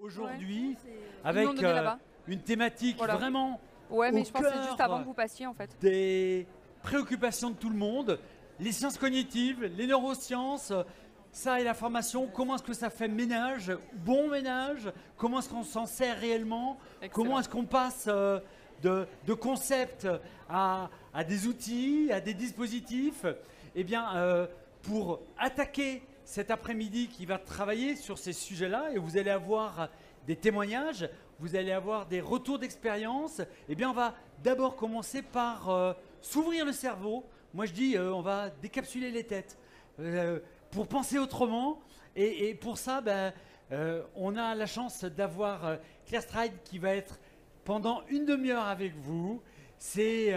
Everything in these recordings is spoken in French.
aujourd'hui Ils avec l'ont donné là-bas. une thématique Voilà. vraiment Ouais, mais au je pense que c'est juste cœur avant que vous passiez en fait. des préoccupations de tout le monde, les sciences cognitives, les neurosciences, ça et la formation, comment est-ce que ça fait ménage, bon ménage, comment est-ce qu'on s'en sert réellement, comment Excellent. est-ce qu'on passe de concepts à des outils, à des dispositifs. Eh bien, pour attaquer cet après-midi qui va travailler sur ces sujets-là, et vous allez avoir des témoignages, vous allez avoir des retours d'expérience, eh bien, on va d'abord commencer par s'ouvrir le cerveau. Moi, je dis, on va décapsuler les têtes pour penser autrement. Et pour ça, on a la chance d'avoir Claire Stride qui va être pendant une demi-heure avec vous. C'est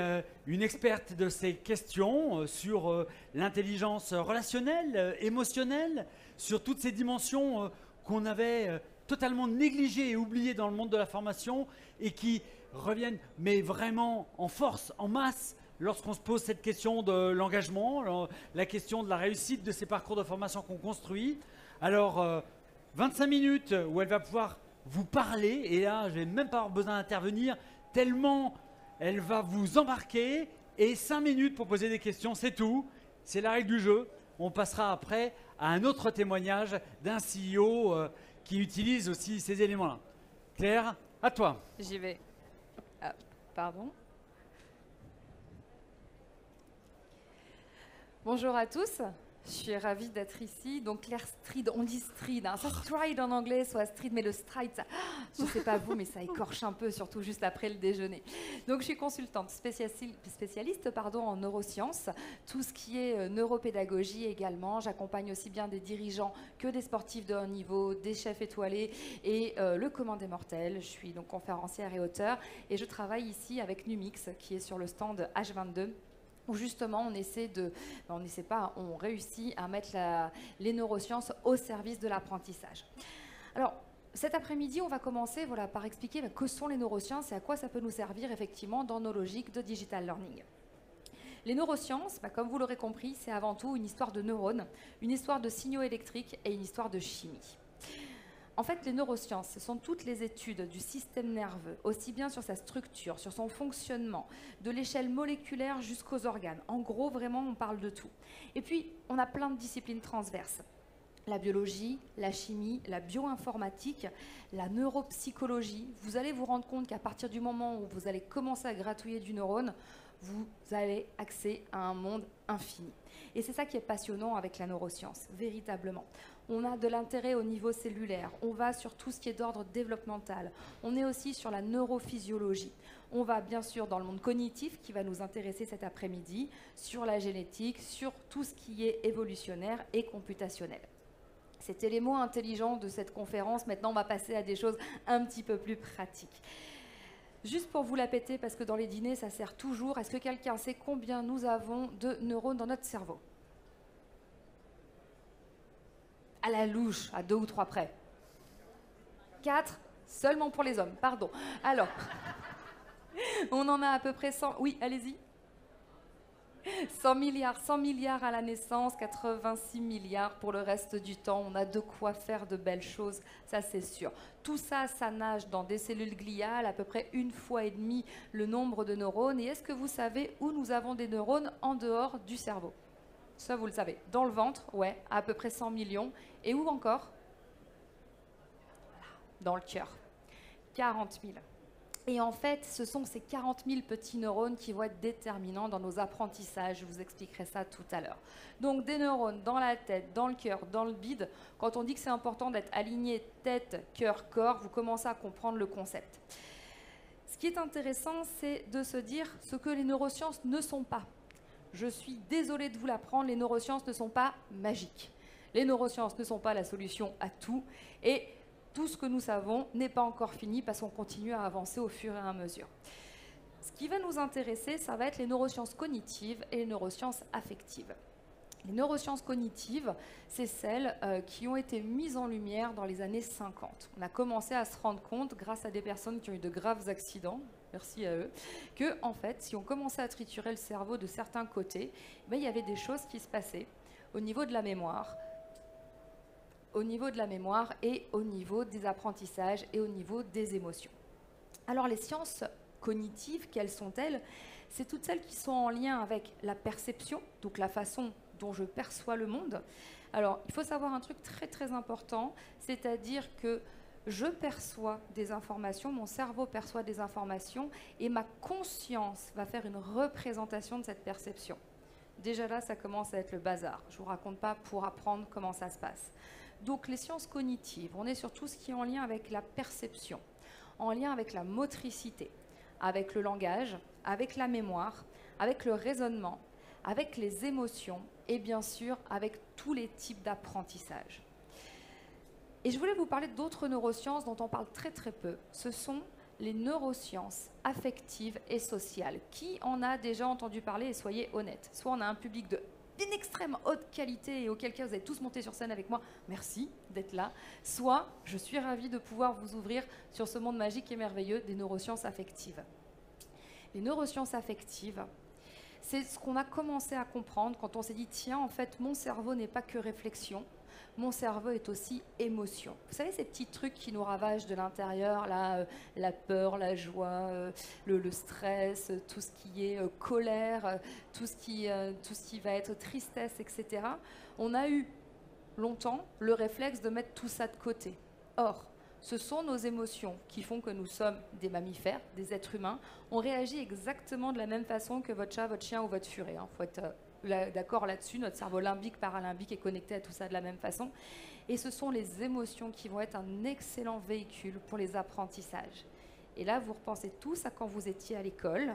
une experte de ces questions sur l'intelligence relationnelle, émotionnelle, sur toutes ces dimensions qu'on avait totalement négligées et oubliées dans le monde de la formation et qui reviennent, mais vraiment en force, en masse, lorsqu'on se pose cette question de l'engagement, la question de la réussite de ces parcours de formation qu'on construit. Alors, 25 minutes où elle va pouvoir vous parler, et là, je n'ai même pas avoir besoin d'intervenir, tellement elle va vous embarquer, et 5 minutes pour poser des questions, c'est tout. C'est la règle du jeu. On passera après à un autre témoignage d'un CEO qui utilise aussi ces éléments-là. Claire, à toi. J'y vais. Ah, pardon. Bonjour à tous. Je suis ravie d'être ici. Donc Claire Stride, on dit Stride, hein. Ça stride en anglais, soit Stride, mais le stride, ça, je ne sais pas vous, mais ça écorche un peu, surtout juste après le déjeuner. Donc je suis consultante spécialiste en neurosciences, tout ce qui est neuropédagogie également. J'accompagne aussi bien des dirigeants que des sportifs de haut niveau, des chefs étoilés et le commun des mortels. Je suis donc conférencière et auteure et je travaille ici avec Numix qui est sur le stand H22. Où justement on réussit à mettre les neurosciences au service de l'apprentissage. Alors, cet après-midi, on va commencer par expliquer que sont les neurosciences et à quoi ça peut nous servir effectivement dans nos logiques de digital learning. Les neurosciences, comme vous l'aurez compris, c'est avant tout une histoire de neurones, une histoire de signaux électriques et une histoire de chimie. En fait, les neurosciences, ce sont toutes les études du système nerveux, aussi bien sur sa structure, sur son fonctionnement, de l'échelle moléculaire jusqu'aux organes. En gros, vraiment, on parle de tout. Et puis, on a plein de disciplines transverses. La biologie, la chimie, la bioinformatique, la neuropsychologie. Vous allez vous rendre compte qu'à partir du moment où vous allez commencer à gratouiller du neurone, vous allez accéder à un monde infini. Et c'est ça qui est passionnant avec la neuroscience, véritablement. On a de l'intérêt au niveau cellulaire, on va sur tout ce qui est d'ordre développemental, on est aussi sur la neurophysiologie. On va bien sûr dans le monde cognitif qui va nous intéresser cet après-midi, sur la génétique, sur tout ce qui est évolutionnaire et computationnel. C'était les mots intelligents de cette conférence, maintenant on va passer à des choses un petit peu plus pratiques. Juste pour vous la péter, parce que dans les dîners ça sert toujours, est-ce que quelqu'un sait combien nous avons de neurones dans notre cerveau ? À la louche, à 2 ou 3 près. 4, seulement pour les hommes, pardon. Alors, on en a à peu près 100... Oui, allez-y. 100 milliards à la naissance, 86 milliards pour le reste du temps. On a de quoi faire de belles choses, ça c'est sûr. Tout ça, ça nage dans des cellules gliales, à peu près 1,5 fois le nombre de neurones. Et est-ce que vous savez où nous avons des neurones en dehors du cerveau ? Ça, vous le savez. Dans le ventre, ouais, à peu près 100 millions. Et où encore ? Voilà, dans le cœur. 40 000. Et en fait, ce sont ces 40 000 petits neurones qui vont être déterminants dans nos apprentissages. Je vous expliquerai ça tout à l'heure. Donc, des neurones dans la tête, dans le cœur, dans le bide. Quand on dit que c'est important d'être aligné tête, cœur, corps, vous commencez à comprendre le concept. Ce qui est intéressant, c'est de se dire ce que les neurosciences ne sont pas. Je suis désolée de vous l'apprendre, les neurosciences ne sont pas magiques. Les neurosciences ne sont pas la solution à tout. Et tout ce que nous savons n'est pas encore fini parce qu'on continue à avancer au fur et à mesure. Ce qui va nous intéresser, ça va être les neurosciences cognitives et les neurosciences affectives. Les neurosciences cognitives, c'est celles qui ont été mises en lumière dans les années 50. On a commencé à se rendre compte, grâce à des personnes qui ont eu de graves accidents, merci à eux, que en fait, si on commençait à triturer le cerveau de certains côtés, il y avait des choses qui se passaient au niveau de la mémoire, au niveau de la mémoire et au niveau des apprentissages et au niveau des émotions. Alors les sciences cognitives, quelles sont-elles? C'est toutes celles qui sont en lien avec la perception, donc la façon dont je perçois le monde. Alors il faut savoir un truc très très important, c'est-à-dire que je perçois des informations, mon cerveau perçoit des informations et ma conscience va faire une représentation de cette perception. Déjà là, ça commence à être le bazar. Je ne vous raconte pas pour apprendre comment ça se passe. Donc les sciences cognitives, on est sur tout ce qui est en lien avec la perception, en lien avec la motricité, avec le langage, avec la mémoire, avec le raisonnement, avec les émotions et bien sûr avec tous les types d'apprentissage. Et je voulais vous parler d'autres neurosciences dont on parle très très peu. Ce sont les neurosciences affectives et sociales. Qui en a déjà entendu parler et soyez honnêtes. Soit on a un public d'une extrême haute qualité et auquel cas vous allez tous monter sur scène avec moi, merci d'être là. Soit je suis ravie de pouvoir vous ouvrir sur ce monde magique et merveilleux des neurosciences affectives. Les neurosciences affectives, c'est ce qu'on a commencé à comprendre quand on s'est dit tiens, en fait, mon cerveau n'est pas que réflexion. Mon cerveau est aussi émotion. Vous savez, ces petits trucs qui nous ravagent de l'intérieur, la peur, la joie, le stress, tout ce qui est colère, tout ce qui va être tristesse, etc. On a eu longtemps le réflexe de mettre tout ça de côté. Or, ce sont nos émotions qui font que nous sommes des mammifères, des êtres humains. On réagit exactement de la même façon que votre chat, votre chien ou votre furet. Il faut être d'accord là-dessus, notre cerveau limbique, paralimbique est connecté à tout ça de la même façon. Et ce sont les émotions qui vont être un excellent véhicule pour les apprentissages. Et là, vous repensez tous à quand vous étiez à l'école.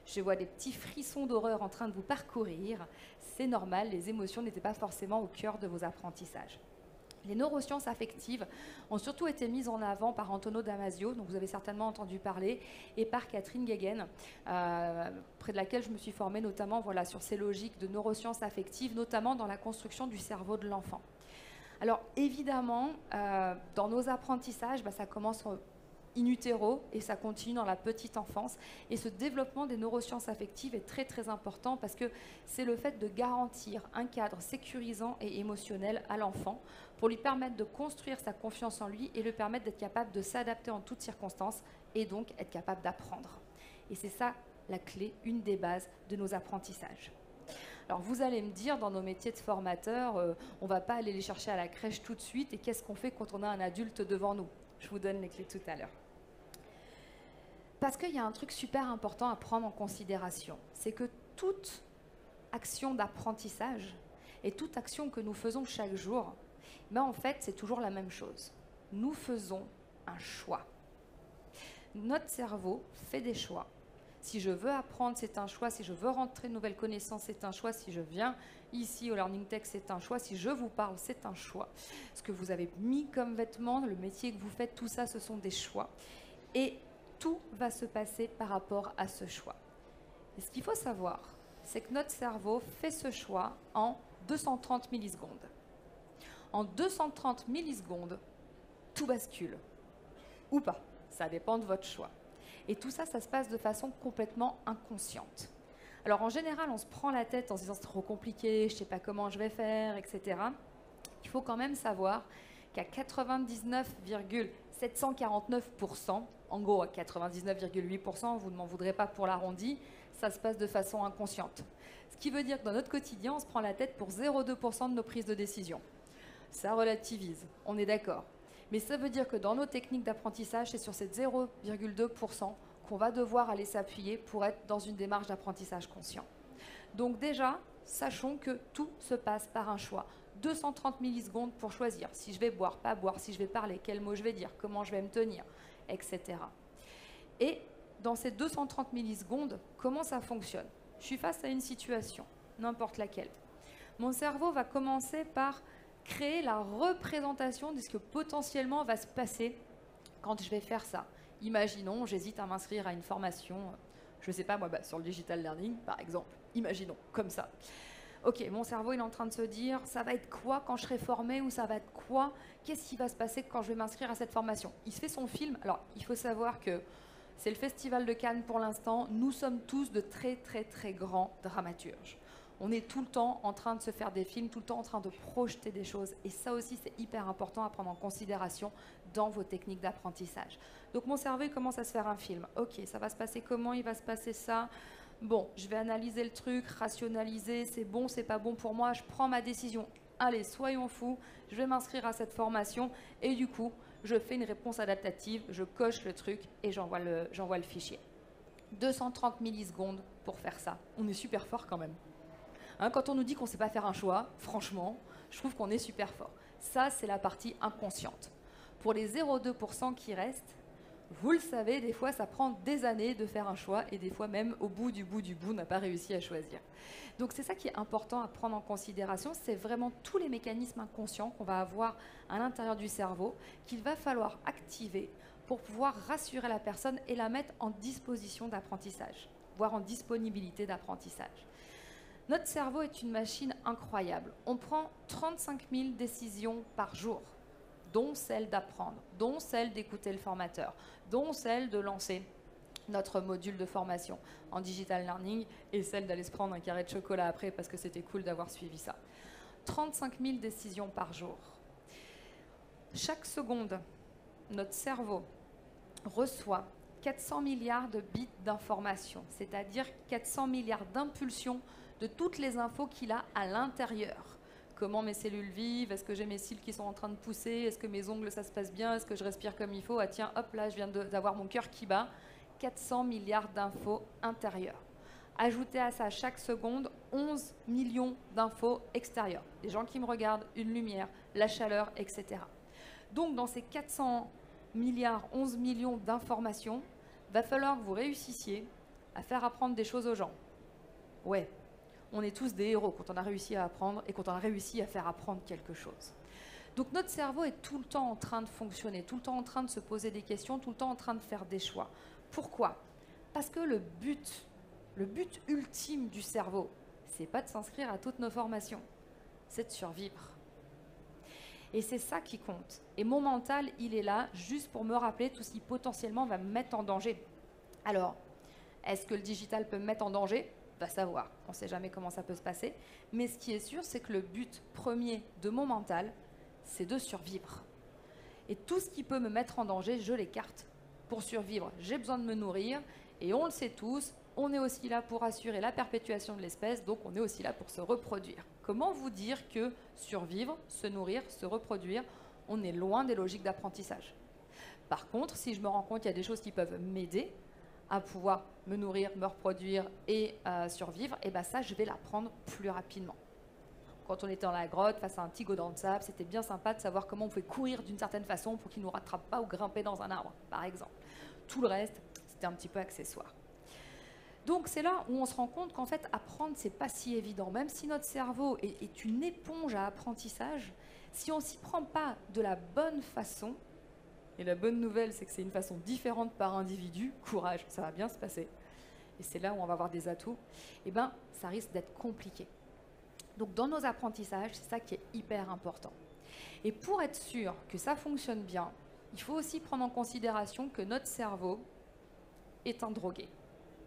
Je vois des petits frissons d'horreur en train de vous parcourir. C'est normal, les émotions n'étaient pas forcément au cœur de vos apprentissages. Les neurosciences affectives ont surtout été mises en avant par Antonio Damasio, dont vous avez certainement entendu parler, et par Catherine Guéguen, près de laquelle je me suis formée notamment voilà, sur ces logiques de neurosciences affectives, notamment dans la construction du cerveau de l'enfant. Alors évidemment, dans nos apprentissages, ça commence in utero et ça continue dans la petite enfance. Et ce développement des neurosciences affectives est très très important parce que c'est le fait de garantir un cadre sécurisant et émotionnel à l'enfant pour lui permettre de construire sa confiance en lui et lui permettre d'être capable de s'adapter en toutes circonstances et donc être capable d'apprendre. Et c'est ça la clé, une des bases de nos apprentissages. Alors vous allez me dire, dans nos métiers de formateurs, on ne va pas aller les chercher à la crèche tout de suite et qu'est-ce qu'on fait quand on a un adulte devant nous? Je vous donne les clés tout à l'heure. Parce qu'il y a un truc super important à prendre en considération, c'est que toute action d'apprentissage et toute action que nous faisons chaque jour, en fait, c'est toujours la même chose. Nous faisons un choix. Notre cerveau fait des choix. Si je veux apprendre, c'est un choix. Si je veux rentrer de nouvelles connaissances, c'est un choix. Si je viens ici au Learning Tech, c'est un choix. Si je vous parle, c'est un choix. Ce que vous avez mis comme vêtements, le métier que vous faites, tout ça, ce sont des choix. Et tout va se passer par rapport à ce choix. Et ce qu'il faut savoir, c'est que notre cerveau fait ce choix en 230 millisecondes. En 230 millisecondes, tout bascule. Ou pas, ça dépend de votre choix. Et tout ça, ça se passe de façon complètement inconsciente. Alors en général, on se prend la tête en se disant c'est trop compliqué, je ne sais pas comment je vais faire, etc. Il faut quand même savoir qu'à 99,749%, en gros à 99,8%, vous ne m'en voudrez pas pour l'arrondi, ça se passe de façon inconsciente. Ce qui veut dire que dans notre quotidien, on se prend la tête pour 0,2% de nos prises de décision. Ça relativise, on est d'accord. Mais ça veut dire que dans nos techniques d'apprentissage, c'est sur ces 0,2% qu'on va devoir aller s'appuyer pour être dans une démarche d'apprentissage conscient. Donc déjà, sachons que tout se passe par un choix. 230 millisecondes pour choisir si je vais boire, pas boire, si je vais parler, quel mot je vais dire, comment je vais me tenir, etc. Et dans ces 230 millisecondes, comment ça fonctionne? Je suis face à une situation, n'importe laquelle. Mon cerveau va commencer par créer la représentation de ce que potentiellement va se passer quand je vais faire ça. Imaginons, j'hésite à m'inscrire à une formation, je ne sais pas moi, sur le digital learning par exemple. Imaginons, comme ça. Ok, mon cerveau il est en train de se dire, ça va être quoi quand je serai formé ou ça va être quoi? Qu'est-ce qui va se passer quand je vais m'inscrire à cette formation? Il se fait son film. Alors, il faut savoir que c'est le Festival de Cannes pour l'instant. Nous sommes tous de très très très grands dramaturges. On est tout le temps en train de se faire des films, tout le temps en train de projeter des choses. Et ça aussi, c'est hyper important à prendre en considération dans vos techniques d'apprentissage. Donc mon cerveau, il commence à se faire un film. Ok, ça va se passer comment? Il va se passer ça. Bon, je vais analyser le truc, rationaliser, c'est bon, c'est pas bon pour moi, je prends ma décision. Allez, soyons fous, je vais m'inscrire à cette formation et du coup, je fais une réponse adaptative, je coche le truc et j'envoie le fichier. 230 millisecondes pour faire ça. On est super fort quand même. Hein, quand on nous dit qu'on ne sait pas faire un choix, franchement, je trouve qu'on est super fort. Ça, c'est la partie inconsciente. Pour les 0,2% qui restent, vous le savez, des fois, ça prend des années de faire un choix et des fois même au bout, on n'a pas réussi à choisir. Donc c'est ça qui est important à prendre en considération, c'est vraiment tous les mécanismes inconscients qu'on va avoir à l'intérieur du cerveau qu'il va falloir activer pour pouvoir rassurer la personne et la mettre en disposition d'apprentissage, voire en disponibilité d'apprentissage. Notre cerveau est une machine incroyable. On prend 35 000 décisions par jour, dont celle d'apprendre, dont celle d'écouter le formateur, dont celle de lancer notre module de formation en digital learning et celle d'aller se prendre un carré de chocolat après parce que c'était cool d'avoir suivi ça. 35 000 décisions par jour. Chaque seconde, notre cerveau reçoit 400 milliards de bits d'informations, c'est-à-dire 400 milliards d'impulsions de toutes les infos qu'il a à l'intérieur. Comment mes cellules vivent, est-ce que j'ai mes cils qui sont en train de pousser, est-ce que mes ongles ça se passe bien, est-ce que je respire comme il faut, ah tiens, hop là je viens d'avoir mon cœur qui bat. 400 milliards d'infos intérieures. Ajoutez à ça chaque seconde 11 millions d'infos extérieures. Des gens qui me regardent, une lumière, la chaleur, etc. Donc dans ces 400 milliards, 11 millions d'informations, va falloir que vous réussissiez à faire apprendre des choses aux gens. Ouais, on est tous des héros quand on a réussi à apprendre et quand on a réussi à faire apprendre quelque chose. Donc notre cerveau est tout le temps en train de fonctionner, tout le temps en train de se poser des questions, tout le temps en train de faire des choix. Pourquoi? Parce que le but ultime du cerveau, c'est pas de s'inscrire à toutes nos formations, c'est de survivre. Et c'est ça qui compte. Et mon mental, il est là juste pour me rappeler tout ce qui potentiellement va me mettre en danger. Alors, est-ce que le digital peut me mettre en danger? Va savoir, on ne sait jamais comment ça peut se passer. Mais ce qui est sûr, c'est que le but premier de mon mental, c'est de survivre. Et tout ce qui peut me mettre en danger, je l'écarte. Pour survivre, j'ai besoin de me nourrir. Et on le sait tous, on est aussi là pour assurer la perpétuation de l'espèce, donc on est aussi là pour se reproduire. Comment vous dire que survivre, se nourrir, se reproduire, on est loin des logiques d'apprentissage? Par contre, si je me rends compte qu'il y a des choses qui peuvent m'aider à pouvoir me nourrir, me reproduire et survivre, et bien ça, je vais l'apprendre plus rapidement. Quand on était dans la grotte, face à un petit godin de sable, c'était bien sympa de savoir comment on pouvait courir d'une certaine façon pour qu'il ne nous rattrape pas ou grimper dans un arbre, par exemple. Tout le reste, c'était un petit peu accessoire. Donc c'est là où on se rend compte qu'en fait, apprendre, c'est pas si évident. Même si notre cerveau est une éponge à apprentissage, si on s'y prend pas de la bonne façon, et la bonne nouvelle, c'est que c'est une façon différente par individu, courage, ça va bien se passer, et c'est là où on va avoir des atouts, et ben ça risque d'être compliqué. Donc dans nos apprentissages, c'est ça qui est hyper important. Et pour être sûr que ça fonctionne bien, il faut aussi prendre en considération que notre cerveau est un drogué.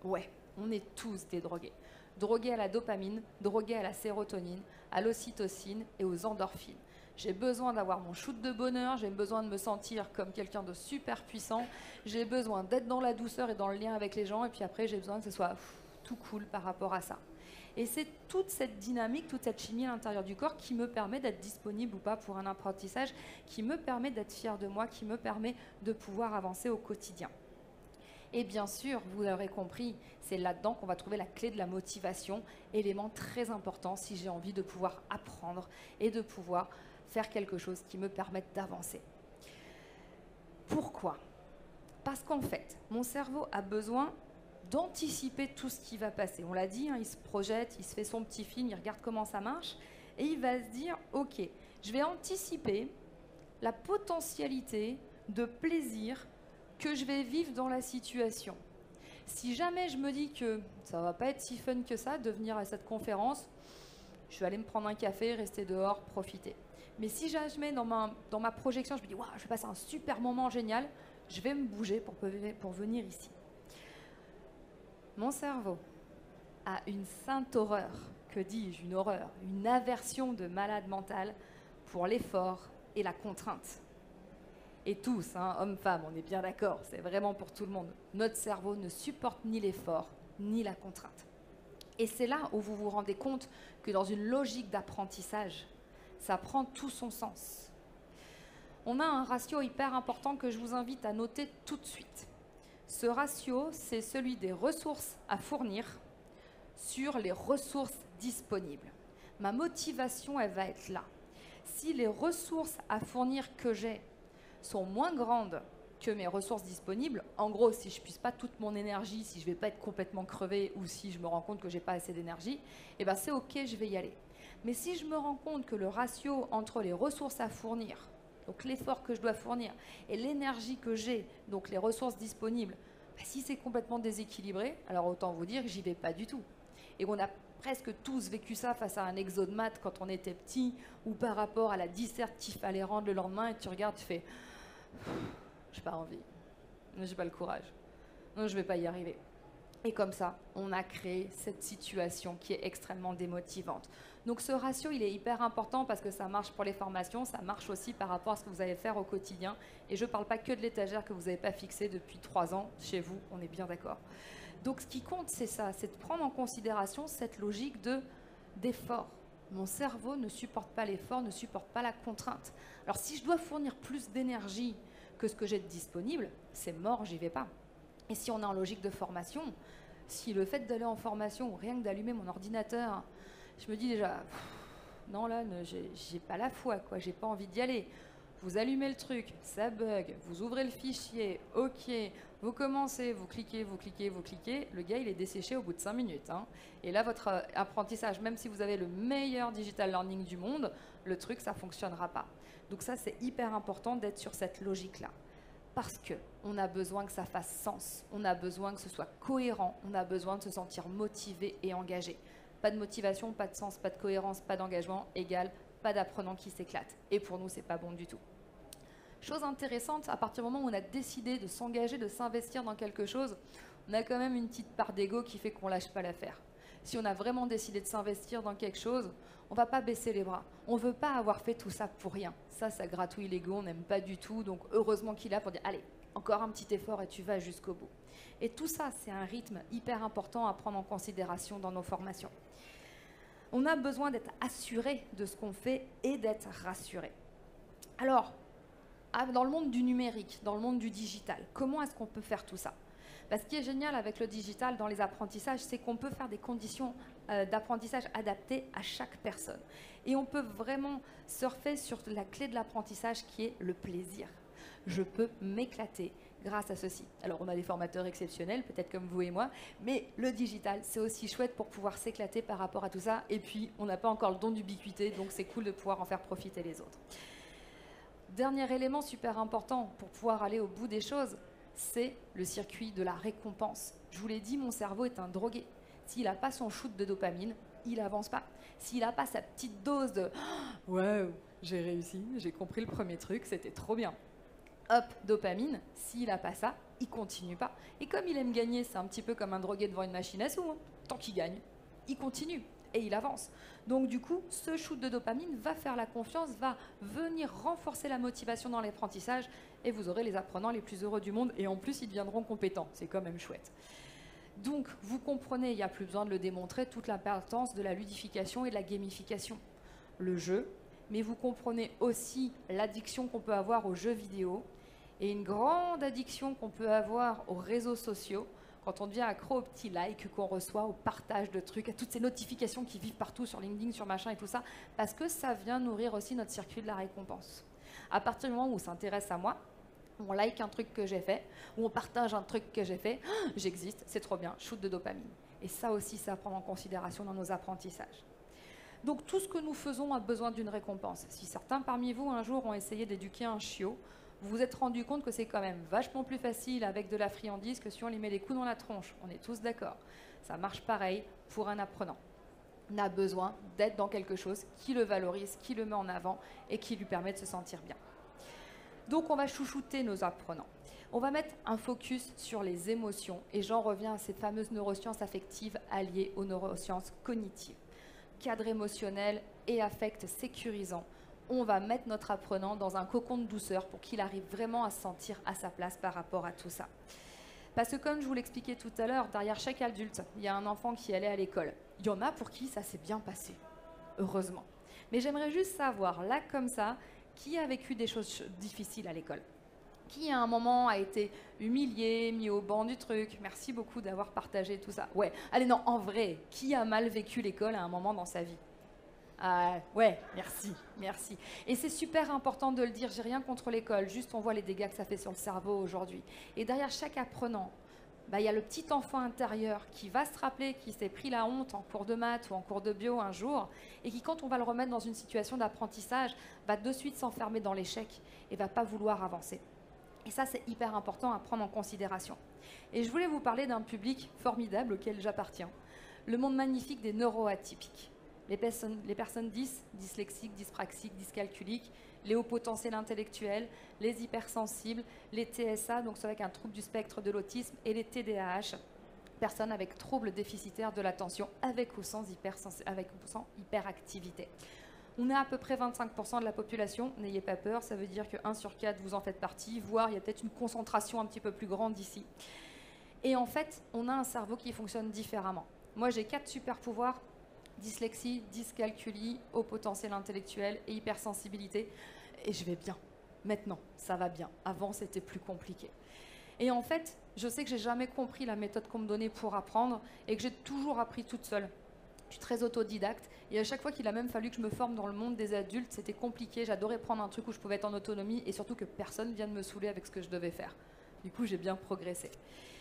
Ouais, on est tous des drogués. Drogués à la dopamine, drogués à la sérotonine, à l'ocytocine et aux endorphines. J'ai besoin d'avoir mon shoot de bonheur, j'ai besoin de me sentir comme quelqu'un de super puissant, j'ai besoin d'être dans la douceur et dans le lien avec les gens, et puis après j'ai besoin que ce soit tout cool par rapport à ça. Et c'est toute cette dynamique, toute cette chimie à l'intérieur du corps qui me permet d'être disponible ou pas pour un apprentissage, qui me permet d'être fière de moi, qui me permet de pouvoir avancer au quotidien. Et bien sûr, vous l'aurez compris, c'est là-dedans qu'on va trouver la clé de la motivation, élément très important si j'ai envie de pouvoir apprendre et de pouvoir faire quelque chose qui me permette d'avancer. Pourquoi? Parce qu'en fait, mon cerveau a besoin d'anticiper tout ce qui va passer. On l'a dit, hein, il se projette, il se fait son petit film, il regarde comment ça marche, et il va se dire, ok, je vais anticiper la potentialité de plaisir que je vais vivre dans la situation. Si jamais je me dis que ça va pas être si fun que ça de venir à cette conférence, je vais aller me prendre un café, rester dehors, profiter. Mais si jamais dans ma projection, je me dis waouh, je vais passer un super moment génial, je vais me bouger pour venir ici. Mon cerveau a une sainte horreur, que dis-je, une horreur, une aversion de malade mental pour l'effort et la contrainte. Et tous, hein, hommes, femmes, on est bien d'accord, c'est vraiment pour tout le monde. Notre cerveau ne supporte ni l'effort, ni la contrainte. Et c'est là où vous vous rendez compte que dans une logique d'apprentissage, ça prend tout son sens. On a un ratio hyper important que je vous invite à noter tout de suite. Ce ratio, c'est celui des ressources à fournir sur les ressources disponibles. Ma motivation, elle va être là. Si les ressources à fournir que j'ai sont moins grandes que mes ressources disponibles, en gros, si je ne puise pas toute mon énergie, si je ne vais pas être complètement crevée ou si je me rends compte que je n'ai pas assez d'énergie, eh ben c'est OK, je vais y aller. Mais si je me rends compte que le ratio entre les ressources à fournir, donc l'effort que je dois fournir, et l'énergie que j'ai, donc les ressources disponibles, bah si c'est complètement déséquilibré, alors autant vous dire que j'y vais pas du tout. Et on a presque tous vécu ça face à un exo de maths quand on était petit, ou par rapport à la disserte qu'il fallait rendre le lendemain, et tu regardes, tu fais « j'ai pas envie, j'ai pas le courage, non, je vais pas y arriver ». Et comme ça, on a créé cette situation qui est extrêmement démotivante. Donc ce ratio, il est hyper important parce que ça marche pour les formations, ça marche aussi par rapport à ce que vous allez faire au quotidien. Et je ne parle pas que de l'étagère que vous n'avez pas fixée depuis 3 ans chez vous, on est bien d'accord. Donc ce qui compte, c'est ça, c'est de prendre en considération cette logique d'effort. Mon cerveau ne supporte pas l'effort, ne supporte pas la contrainte. Alors si je dois fournir plus d'énergie que ce que j'ai de disponible, c'est mort, j'y vais pas. Et si on est en logique de formation, si le fait d'aller en formation ou rien que d'allumer mon ordinateur, je me dis déjà, non là, j'ai pas la foi, quoi, j'ai pas envie d'y aller. Vous allumez le truc, ça bug, vous ouvrez le fichier, ok, vous commencez, vous cliquez, vous cliquez, vous cliquez, le gars il est desséché au bout de 5 minutes. Hein. Et là, votre apprentissage, même si vous avez le meilleur digital learning du monde, le truc, ça fonctionnera pas. Donc ça, c'est hyper important d'être sur cette logique-là. Parce qu'on a besoin que ça fasse sens, on a besoin que ce soit cohérent, on a besoin de se sentir motivé et engagé. Pas de motivation, pas de sens, pas de cohérence, pas d'engagement, égale pas d'apprenant qui s'éclate. Et pour nous, c'est pas bon du tout. Chose intéressante, à partir du moment où on a décidé de s'engager, de s'investir dans quelque chose, on a quand même une petite part d'ego qui fait qu'on lâche pas l'affaire. Si on a vraiment décidé de s'investir dans quelque chose, on ne va pas baisser les bras. On ne veut pas avoir fait tout ça pour rien. Ça gratouille l'ego, on n'aime pas du tout. Donc heureusement qu'il a pour dire, allez, encore un petit effort et tu vas jusqu'au bout. Et tout ça, c'est un rythme hyper important à prendre en considération dans nos formations. On a besoin d'être assuré de ce qu'on fait et d'être rassuré. Alors, dans le monde du numérique, dans le monde du digital, comment est-ce qu'on peut faire tout ça ? Ce qui est génial avec le digital dans les apprentissages, c'est qu'on peut faire des conditions d'apprentissage adaptées à chaque personne. Et on peut vraiment surfer sur la clé de l'apprentissage qui est le plaisir. Je peux m'éclater grâce à ceci. Alors on a des formateurs exceptionnels, peut-être comme vous et moi, mais le digital, c'est aussi chouette pour pouvoir s'éclater par rapport à tout ça. Et puis, on n'a pas encore le don d'ubiquité, donc c'est cool de pouvoir en faire profiter les autres. Dernier élément super important pour pouvoir aller au bout des choses, c'est le circuit de la récompense. Je vous l'ai dit, mon cerveau est un drogué. S'il n'a pas son shoot de dopamine, il n'avance pas. S'il n'a pas sa petite dose de « Waouh, j'ai réussi, j'ai compris le premier truc, c'était trop bien ». Hop, dopamine, s'il n'a pas ça, il continue pas. Et comme il aime gagner, c'est un petit peu comme un drogué devant une machine à sous. Hein. Tant qu'il gagne, il continue et il avance. Donc du coup, ce shoot de dopamine va faire la confiance, va venir renforcer la motivation dans l'apprentissage et vous aurez les apprenants les plus heureux du monde et en plus, ils deviendront compétents. C'est quand même chouette. Donc, vous comprenez, il n'y a plus besoin de le démontrer, toute l'importance de la ludification et de la gamification. Le jeu, mais vous comprenez aussi l'addiction qu'on peut avoir aux jeux vidéo et une grande addiction qu'on peut avoir aux réseaux sociaux quand on devient accro aux petits likes qu'on reçoit, au partage de trucs, à toutes ces notifications qui vivent partout sur LinkedIn, sur machin et tout ça, parce que ça vient nourrir aussi notre circuit de la récompense. À partir du moment où on s'intéresse à moi, on like un truc que j'ai fait, ou on partage un truc que j'ai fait, j'existe, c'est trop bien, shoot de dopamine. Et ça aussi, c'est à prendre en considération dans nos apprentissages. Donc tout ce que nous faisons a besoin d'une récompense. Si certains parmi vous un jour ont essayé d'éduquer un chiot, vous vous êtes rendu compte que c'est quand même vachement plus facile avec de la friandise que si on lui met des coups dans la tronche. On est tous d'accord. Ça marche pareil pour un apprenant. On a besoin d'être dans quelque chose qui le valorise, qui le met en avant et qui lui permet de se sentir bien. Donc on va chouchouter nos apprenants. On va mettre un focus sur les émotions et j'en reviens à ces fameuses neurosciences affectives alliées aux neurosciences cognitives. Cadre émotionnel et affect sécurisant. On va mettre notre apprenant dans un cocon de douceur pour qu'il arrive vraiment à se sentir à sa place par rapport à tout ça. Parce que comme je vous l'expliquais tout à l'heure, derrière chaque adulte, il y a un enfant qui allait à l'école. Il y en a pour qui ça s'est bien passé, heureusement. Mais j'aimerais juste savoir, là comme ça, qui a vécu des choses difficiles à l'école? Qui à un moment a été humilié, mis au banc du truc? Merci beaucoup d'avoir partagé tout ça. Ouais, allez non, en vrai, qui a mal vécu l'école à un moment dans sa vie? Ouais, merci, merci. Et c'est super important de le dire, j'ai rien contre l'école, juste on voit les dégâts que ça fait sur le cerveau aujourd'hui. Et derrière chaque apprenant, il y a le petit enfant intérieur qui va se rappeler qu'il s'est pris la honte en cours de maths ou en cours de bio un jour, et qui quand on va le remettre dans une situation d'apprentissage, va de suite s'enfermer dans l'échec et va pas vouloir avancer. Et ça, c'est hyper important à prendre en considération. Et je voulais vous parler d'un public formidable auquel j'appartiens, le monde magnifique des neuroatypiques. Les personnes dyslexiques, dyspraxiques, dyscalculiques, les hauts potentiels intellectuels, les hypersensibles, les TSA, donc ceux avec un trouble du spectre de l'autisme, et les TDAH, personnes avec troubles déficitaires de l'attention, avec ou sans hyperactivité. On est à peu près 25% de la population, n'ayez pas peur, ça veut dire que 1 sur 4, vous en faites partie, voire il y a peut-être une concentration un petit peu plus grande ici. Et en fait, on a un cerveau qui fonctionne différemment. Moi, j'ai 4 super pouvoirs: dyslexie, dyscalculie, haut potentiel intellectuel et hypersensibilité. Et je vais bien. Maintenant, ça va bien. Avant, c'était plus compliqué. Et en fait, je sais que j'ai jamais compris la méthode qu'on me donnait pour apprendre et que j'ai toujours appris toute seule. Je suis très autodidacte et à chaque fois qu'il a même fallu que je me forme dans le monde des adultes, c'était compliqué. J'adorais prendre un truc où je pouvais être en autonomie et surtout que personne vienne me saouler avec ce que je devais faire. Du coup, j'ai bien progressé.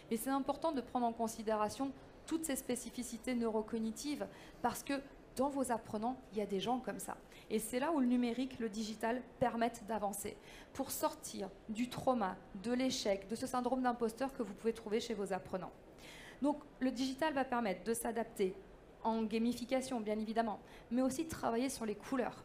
Mais c'est important de prendre en considération toutes ces spécificités neurocognitives parce que dans vos apprenants, il y a des gens comme ça. Et c'est là où le numérique, le digital permettent d'avancer pour sortir du trauma, de l'échec, de ce syndrome d'imposteur que vous pouvez trouver chez vos apprenants. Donc le digital va permettre de s'adapter en gamification, bien évidemment, mais aussi de travailler sur les couleurs.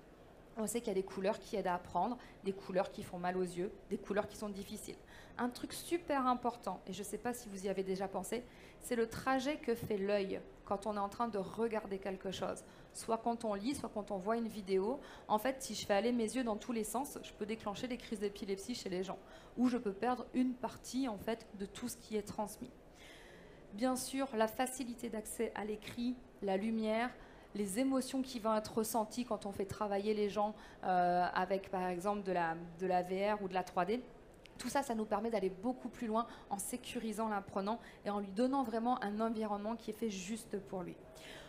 On sait qu'il y a des couleurs qui aident à apprendre, des couleurs qui font mal aux yeux, des couleurs qui sont difficiles. Un truc super important, et je ne sais pas si vous y avez déjà pensé, c'est le trajet que fait l'œil quand on est en train de regarder quelque chose. Soit quand on lit, soit quand on voit une vidéo. En fait, si je fais aller mes yeux dans tous les sens, je peux déclencher des crises d'épilepsie chez les gens, ou je peux perdre une partie en fait, de tout ce qui est transmis. Bien sûr, la facilité d'accès à l'écrit, la lumière, les émotions qui vont être ressenties quand on fait travailler les gens avec par exemple de la VR ou de la 3D. Tout ça, ça nous permet d'aller beaucoup plus loin en sécurisant l'apprenant et en lui donnant vraiment un environnement qui est fait juste pour lui.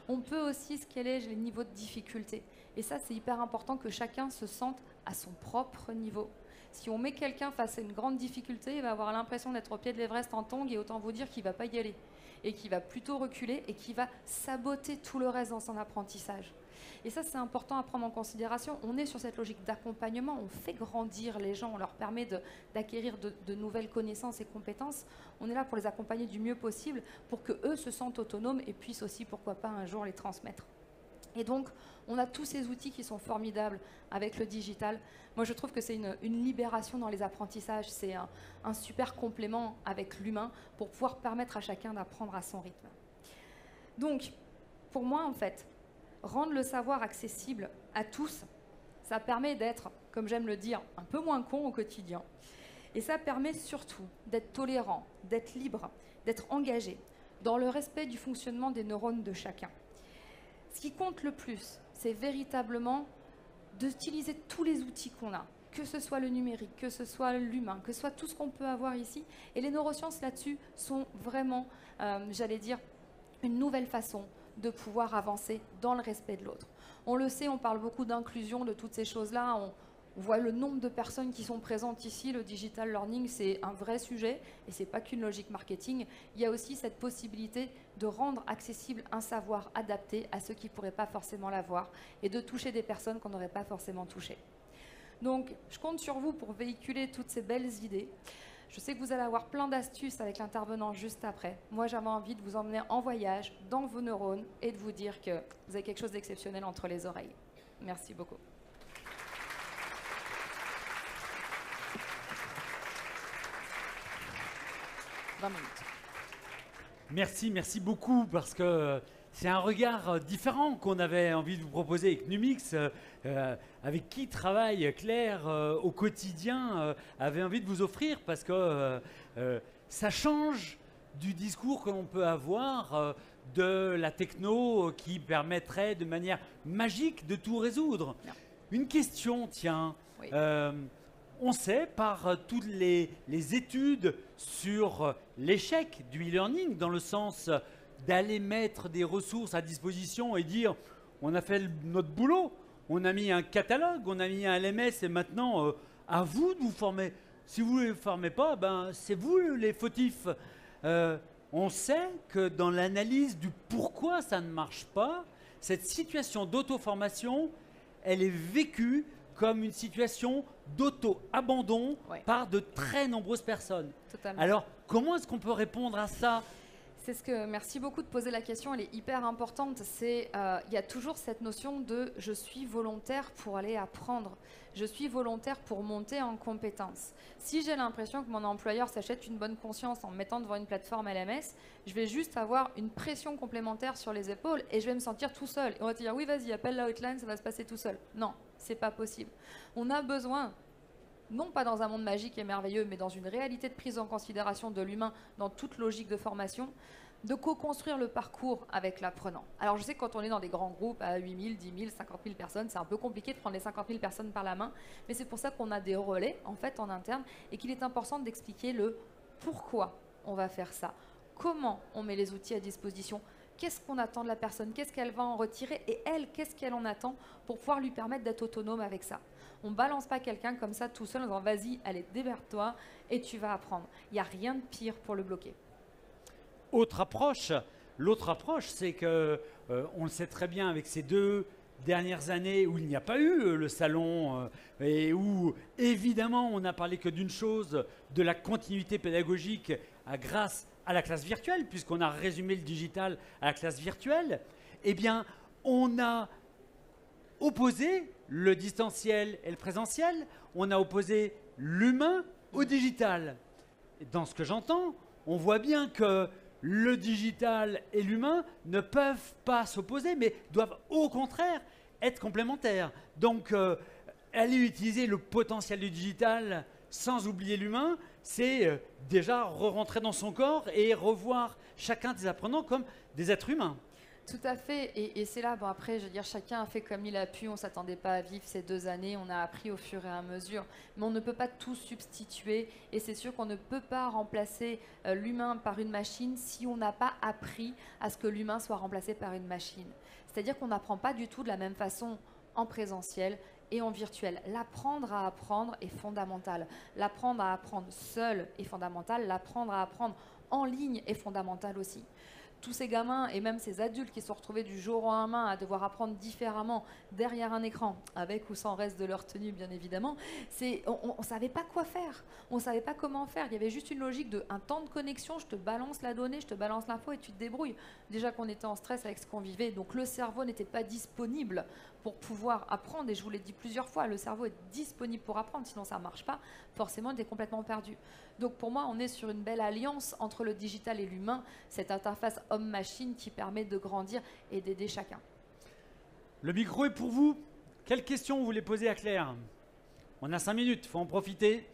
On peut aussi scaler les niveaux de difficulté. Et ça, c'est hyper important que chacun se sente à son propre niveau. Si on met quelqu'un face à une grande difficulté, il va avoir l'impression d'être au pied de l'Everest en tongs et autant vous dire qu'il ne va pas y aller. Et qu'il va plutôt reculer et qu'il va saboter tout le reste dans son apprentissage. Et ça, c'est important à prendre en considération. On est sur cette logique d'accompagnement, on fait grandir les gens, on leur permet d'acquérir de nouvelles connaissances et compétences. On est là pour les accompagner du mieux possible pour qu'eux se sentent autonomes et puissent aussi, pourquoi pas, un jour les transmettre. Et donc, on a tous ces outils qui sont formidables avec le digital. Moi, je trouve que c'est une libération dans les apprentissages. C'est un super complément avec l'humain pour pouvoir permettre à chacun d'apprendre à son rythme. Donc, pour moi, en fait, rendre le savoir accessible à tous, ça permet d'être, comme j'aime le dire, un peu moins con au quotidien. Et ça permet surtout d'être tolérant, d'être libre, d'être engagé dans le respect du fonctionnement des neurones de chacun. Ce qui compte le plus, c'est véritablement d'utiliser tous les outils qu'on a, que ce soit le numérique, que ce soit l'humain, que ce soit tout ce qu'on peut avoir ici. Et les neurosciences là-dessus sont vraiment, j'allais dire, une nouvelle façon de pouvoir avancer dans le respect de l'autre. On le sait, on parle beaucoup d'inclusion, de toutes ces choses-là. On voit le nombre de personnes qui sont présentes ici. Le digital learning, c'est un vrai sujet et ce n'est pas qu'une logique marketing. Il y a aussi cette possibilité de rendre accessible un savoir adapté à ceux qui ne pourraient pas forcément l'avoir et de toucher des personnes qu'on n'aurait pas forcément touchées. Donc, je compte sur vous pour véhiculer toutes ces belles idées. Je sais que vous allez avoir plein d'astuces avec l'intervenant juste après. Moi, j'avais envie de vous emmener en voyage dans vos neurones et de vous dire que vous avez quelque chose d'exceptionnel entre les oreilles. Merci beaucoup. 20 minutes. Merci beaucoup parce que c'est un regard différent qu'on avait envie de vous proposer avec Numix, avec qui travaille Claire au quotidien, avait envie de vous offrir parce que ça change du discours que l'on peut avoir de la techno qui permettrait de manière magique de tout résoudre. Non. Une question, tiens. Oui. On sait par toutes les études sur l'échec du e-learning, dans le sens d'aller mettre des ressources à disposition et dire on a fait notre boulot, on a mis un catalogue, on a mis un LMS et maintenant à vous de vous former. Si vous ne les formez pas, ben, c'est vous les fautifs. On sait que dans l'analyse du pourquoi ça ne marche pas, cette situation d'auto-formation, elle est vécue comme une situation d'auto-abandon par de très nombreuses personnes. Totalement. Alors, comment est-ce qu'on peut répondre à ça ? C'est ce que, merci beaucoup de poser la question, elle est hyper importante. C'est, y a toujours cette notion de je suis volontaire pour aller apprendre, je suis volontaire pour monter en compétences. Si j'ai l'impression que mon employeur s'achète une bonne conscience en me mettant devant une plateforme LMS, je vais juste avoir une pression complémentaire sur les épaules et je vais me sentir tout seul. Et on va te dire oui, vas-y, appelle la hotline, ça va se passer tout seul. Non, c'est pas possible. On a besoin, non pas dans un monde magique et merveilleux, mais dans une réalité de prise en considération de l'humain dans toute logique de formation, de co-construire le parcours avec l'apprenant. Alors je sais que quand on est dans des grands groupes à 8 000, 10 000, 50 000 personnes, c'est un peu compliqué de prendre les 50 000 personnes par la main, mais c'est pour ça qu'on a des relais en fait en interne et qu'il est important d'expliquer le pourquoi on va faire ça, comment on met les outils à disposition, qu'est-ce qu'on attend de la personne, qu'est-ce qu'elle va en retirer et elle, qu'est-ce qu'elle en attend pour pouvoir lui permettre d'être autonome avec ça. On ne balance pas quelqu'un comme ça tout seul en disant vas-y, allez, démerde-toi et tu vas apprendre. Il n'y a rien de pire pour le bloquer. Autre approche, l'autre approche, c'est que, on le sait très bien avec ces 2 dernières années où il n'y a pas eu le salon et où évidemment on n'a parlé que d'une chose, de la continuité pédagogique grâce à la classe virtuelle, puisqu'on a résumé le digital à la classe virtuelle, eh bien on a opposé le distanciel et le présentiel, on a opposé l'humain au digital. Et dans ce que j'entends, on voit bien que le digital et l'humain ne peuvent pas s'opposer, mais doivent au contraire être complémentaires. Donc, aller utiliser le potentiel du digital sans oublier l'humain, c'est déjà re-rentrer dans son corps et revoir chacun des apprenants comme des êtres humains. Tout à fait, et c'est là, bon après, je veux dire, chacun a fait comme il a pu, on ne s'attendait pas à vivre ces 2 années, on a appris au fur et à mesure, mais on ne peut pas tout substituer, et c'est sûr qu'on ne peut pas remplacer l'humain par une machine si on n'a pas appris à ce que l'humain soit remplacé par une machine. C'est-à-dire qu'on n'apprend pas du tout de la même façon en présentiel et en virtuel. L'apprendre à apprendre est fondamental, l'apprendre à apprendre seul est fondamental, l'apprendre à apprendre en ligne est fondamental aussi. Tous ces gamins et même ces adultes qui se sont retrouvés du jour au lendemain à devoir apprendre différemment derrière un écran, avec ou sans reste de leur tenue bien évidemment, on ne savait pas quoi faire, on ne savait pas comment faire. Il y avait juste une logique de un temps de connexion, je te balance la donnée, je te balance l'info et tu te débrouilles. Déjà qu'on était en stress avec ce qu'on vivait, donc le cerveau n'était pas disponible pour pouvoir apprendre. Et je vous l'ai dit plusieurs fois, le cerveau est disponible pour apprendre, sinon ça ne marche pas. Forcément, il est complètement perdu. Donc pour moi, on est sur une belle alliance entre le digital et l'humain, cette interface homme-machine qui permet de grandir et d'aider chacun. Le micro est pour vous. Quelle question vous voulez poser à Claire? On a 5 minutes, il faut en profiter.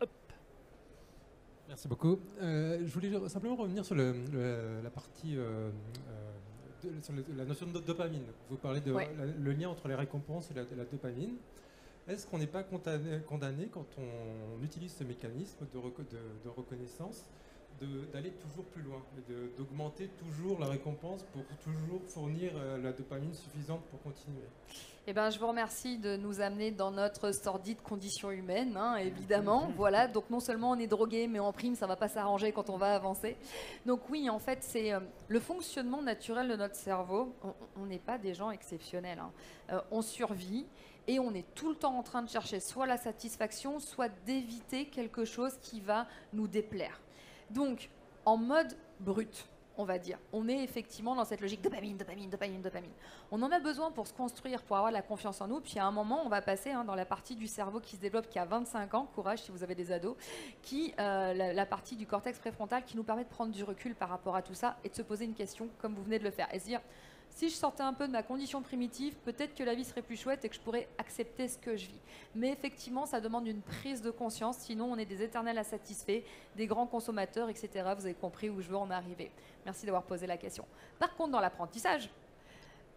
Hop. Merci beaucoup. Je voulais simplement revenir sur la partie, sur la notion de dopamine. Vous parlez de le lien entre les récompenses et la dopamine. Est-ce qu'on n'est pas condamné quand on utilise ce mécanisme de reconnaissance d'aller toujours plus loin, d'augmenter toujours la récompense pour toujours fournir la dopamine suffisante pour continuer? Eh ben, je vous remercie de nous amener dans notre sordide condition humaine, hein, évidemment. Voilà, donc non seulement on est drogué, mais en prime, ça ne va pas s'arranger quand on va avancer. Donc oui, en fait, c'est le fonctionnement naturel de notre cerveau. On n'est pas des gens exceptionnels, hein. On survit et on est tout le temps en train de chercher soit la satisfaction, soit d'éviter quelque chose qui va nous déplaire. Donc, en mode brut, on va dire. On est effectivement dans cette logique dopamine, dopamine, dopamine, dopamine. On en a besoin pour se construire, pour avoir la confiance en nous. Puis à un moment, on va passer dans la partie du cerveau qui se développe, qui a 25 ans, courage si vous avez des ados, la partie du cortex préfrontal qui nous permet de prendre du recul par rapport à tout ça et de se poser une question comme vous venez de le faire. Et se dire, si je sortais un peu de ma condition primitive, peut-être que la vie serait plus chouette et que je pourrais accepter ce que je vis. Mais effectivement, ça demande une prise de conscience, sinon on est des éternels insatisfaits, des grands consommateurs, etc. Vous avez compris où je veux en arriver. Merci d'avoir posé la question. Par contre, dans l'apprentissage,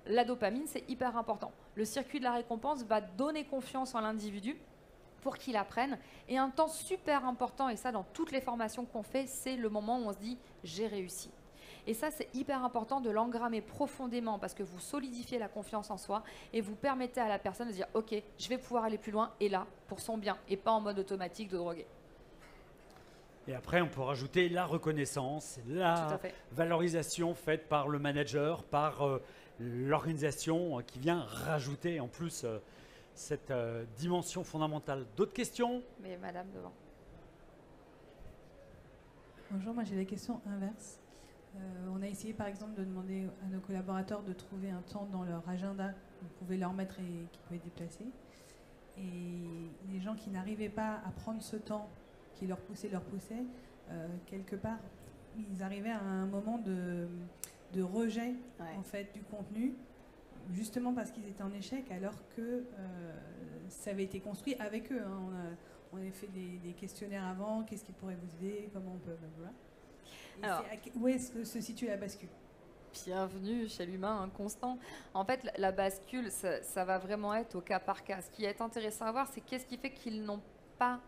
la dopamine, c'est hyper important. Le circuit de la récompense va donner confiance en l'individu pour qu'il apprenne. Et un temps super important, et ça dans toutes les formations qu'on fait, c'est le moment où on se dit « j'ai réussi ». Et ça, c'est hyper important de l'engrammer profondément parce que vous solidifiez la confiance en soi et vous permettez à la personne de dire « Ok, je vais pouvoir aller plus loin et là, pour son bien et pas en mode automatique de droguer ». Et après, on peut rajouter la reconnaissance, la valorisation faite par le manager, par l'organisation qui vient rajouter en plus cette dimension fondamentale. D'autres questions? Mais madame devant. Bonjour, moi j'ai la question inverse. On a essayé par exemple de demander à nos collaborateurs de trouver un temps dans leur agenda qu'on pouvait leur mettre et qu'ils pouvaient déplacer. Et les gens qui n'arrivaient pas à prendre ce temps qui leur poussait, quelque part, ils arrivaient à un moment de rejet en fait, du contenu, justement parce qu'ils étaient en échec, alors que ça avait été construit avec eux. On a fait des questionnaires avant, qu'est-ce qui pourrait vous aider, comment on peut... Voilà. Alors, où est-ce que se situe la bascule? Bienvenue chez l'humain inconstant. En fait, la bascule, ça va vraiment être au cas par cas. Ce qui est intéressant à voir, c'est qu'est-ce qui fait qu'ils n'ont pas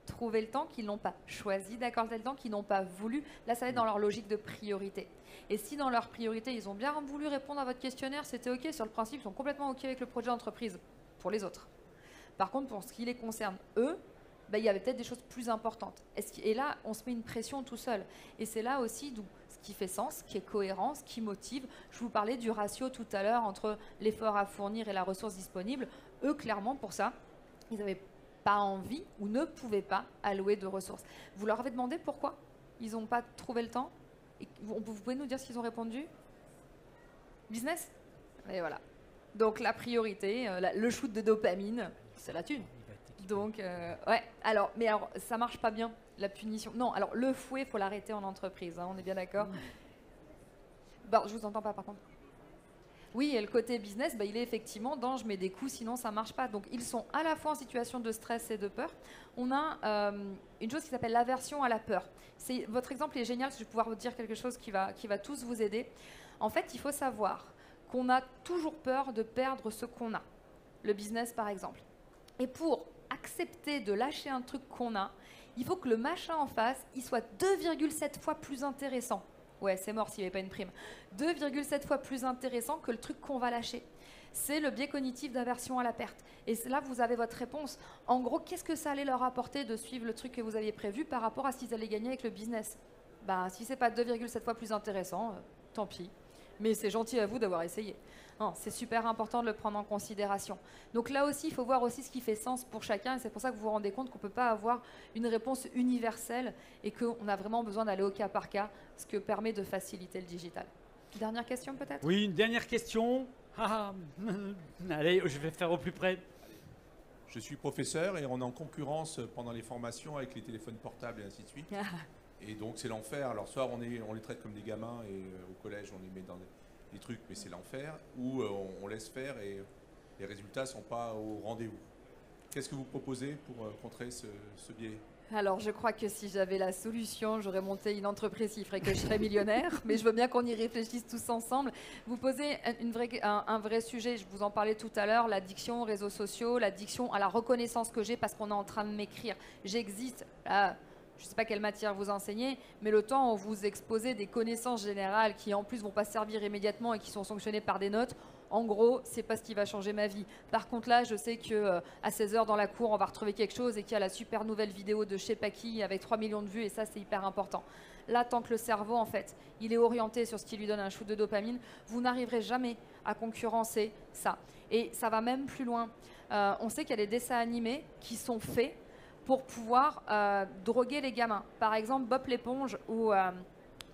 trouvé le temps, qu'ils n'ont pas choisi d'accorder le temps, qu'ils n'ont pas voulu. Là, ça va être dans leur logique de priorité. Et si dans leur priorité, ils ont bien voulu répondre à votre questionnaire, c'était OK, sur le principe, ils sont complètement OK avec le projet d'entreprise pour les autres. Par contre, pour ce qui les concerne, eux, il y avait peut-être des choses plus importantes. Et là, on se met une pression tout seul. Et c'est là aussi d'où ce qui fait sens, ce qui est cohérent, ce qui motive. Je vous parlais du ratio tout à l'heure entre l'effort à fournir et la ressource disponible. Eux, clairement, pour ça, ils n'avaient pas envie ou ne pouvaient pas allouer de ressources. Vous leur avez demandé pourquoi ils n'ont pas trouvé le temps? Et vous pouvez nous dire ce qu'ils ont répondu? Business? Et voilà. Donc la priorité, le shoot de dopamine, c'est la thune. Donc, ouais, alors ça marche pas bien, la punition. Non, alors le fouet, il faut l'arrêter en entreprise, on est bien d'accord? Bon, je vous entends pas par contre. Oui, et le côté business, il est effectivement dans je mets des coups, sinon ça marche pas. Donc, ils sont à la fois en situation de stress et de peur. On a une chose qui s'appelle l'aversion à la peur. Votre exemple est génial, parce que je vais pouvoir vous dire quelque chose qui va tous vous aider. En fait, il faut savoir qu'on a toujours peur de perdre ce qu'on a. Le business, par exemple. Et pour accepter de lâcher un truc qu'on a, il faut que le machin en face, il soit 2,7 fois plus intéressant. Ouais, c'est mort s'il n'y avait pas une prime. 2,7 fois plus intéressant que le truc qu'on va lâcher. C'est le biais cognitif d'aversion à la perte. Et là, vous avez votre réponse. En gros, qu'est-ce que ça allait leur apporter de suivre le truc que vous aviez prévu par rapport à ce qu'ils allaient gagner avec le business? Si c'est pas 2,7 fois plus intéressant, tant pis. Mais c'est gentil à vous d'avoir essayé. C'est super important de le prendre en considération. Donc là aussi, il faut voir aussi ce qui fait sens pour chacun. Et c'est pour ça que vous vous rendez compte qu'on ne peut pas avoir une réponse universelle et qu'on a vraiment besoin d'aller au cas par cas, ce que permet de faciliter le digital. Dernière question peut-être? Oui, une dernière question. Allez, je vais faire au plus près. Je suis professeur et on est en concurrence pendant les formations avec les téléphones portables et ainsi de suite. Et donc c'est l'enfer. Alors soit on les traite comme des gamins et au collège on les met dans des trucs, mais c'est l'enfer, ou on laisse faire et les résultats ne sont pas au rendez-vous. Qu'est-ce que vous proposez pour contrer ce biais? Alors, je crois que si j'avais la solution, j'aurais monté une entreprise qui ferait que je serais millionnaire, mais je veux bien qu'on y réfléchisse tous ensemble. Vous posez un vrai sujet, je vous en parlais tout à l'heure, l'addiction aux réseaux sociaux, l'addiction à la reconnaissance que j'ai parce qu'on est en train de m'écrire. J'existe, je ne sais pas quelle matière vous enseignez, mais le temps où vous exposez des connaissances générales qui en plus ne vont pas servir immédiatement et qui sont sanctionnées par des notes, en gros, c'est pas ce qui va changer ma vie. Par contre là, je sais qu'à 16h dans la cour, on va retrouver quelque chose et qu'il y a la super nouvelle vidéo de je sais pas qui avec 3 millions de vues et ça, c'est hyper important. Là, tant que le cerveau, en fait, il est orienté sur ce qui lui donne un shoot de dopamine, vous n'arriverez jamais à concurrencer ça. Et ça va même plus loin. On sait qu'il y a des dessins animés qui sont faits pour pouvoir droguer les gamins. Par exemple, Bob l'éponge ou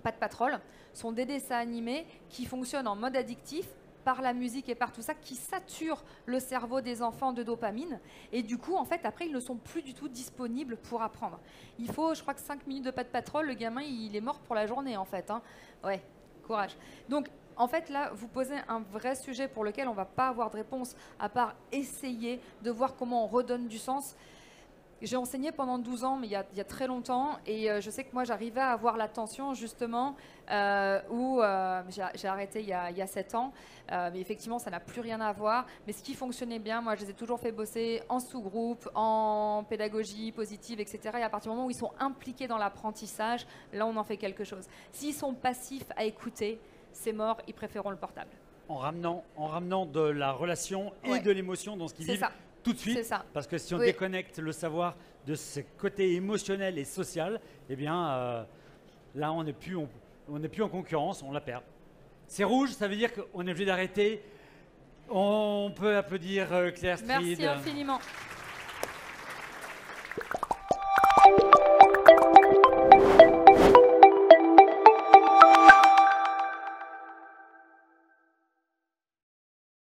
Paw Patrol sont des dessins animés qui fonctionnent en mode addictif par la musique et par tout ça, qui sature le cerveau des enfants de dopamine. Et du coup, en fait, après, ils ne sont plus du tout disponibles pour apprendre. Il faut, je crois que 5 minutes de Paw Patrol, le gamin, il est mort pour la journée, en fait. Hein. Ouais, courage. Donc, en fait, là, vous posez un vrai sujet pour lequel on ne va pas avoir de réponse, à part essayer de voir comment on redonne du sens. J'ai enseigné pendant 12 ans, mais il y a très longtemps, et je sais que moi, j'arrivais à avoir l'attention, justement, où j'ai arrêté il y a 7 ans, mais effectivement, ça n'a plus rien à voir. Mais ce qui fonctionnait bien, moi, je les ai toujours fait bosser en sous-groupe, en pédagogie positive, etc. Et à partir du moment où ils sont impliqués dans l'apprentissage, là, on en fait quelque chose. S'ils sont passifs à écouter, c'est mort, ils préféreront le portable. En ramenant de la relation et de l'émotion dans ce qu'ils vivent. Ça. Tout de suite, parce que si on déconnecte le savoir de ce côté émotionnel et social, eh bien, là, on n'est plus en concurrence, on la perd. C'est rouge, ça veut dire qu'on est obligé d'arrêter. On peut applaudir Claire Stried. Merci infiniment.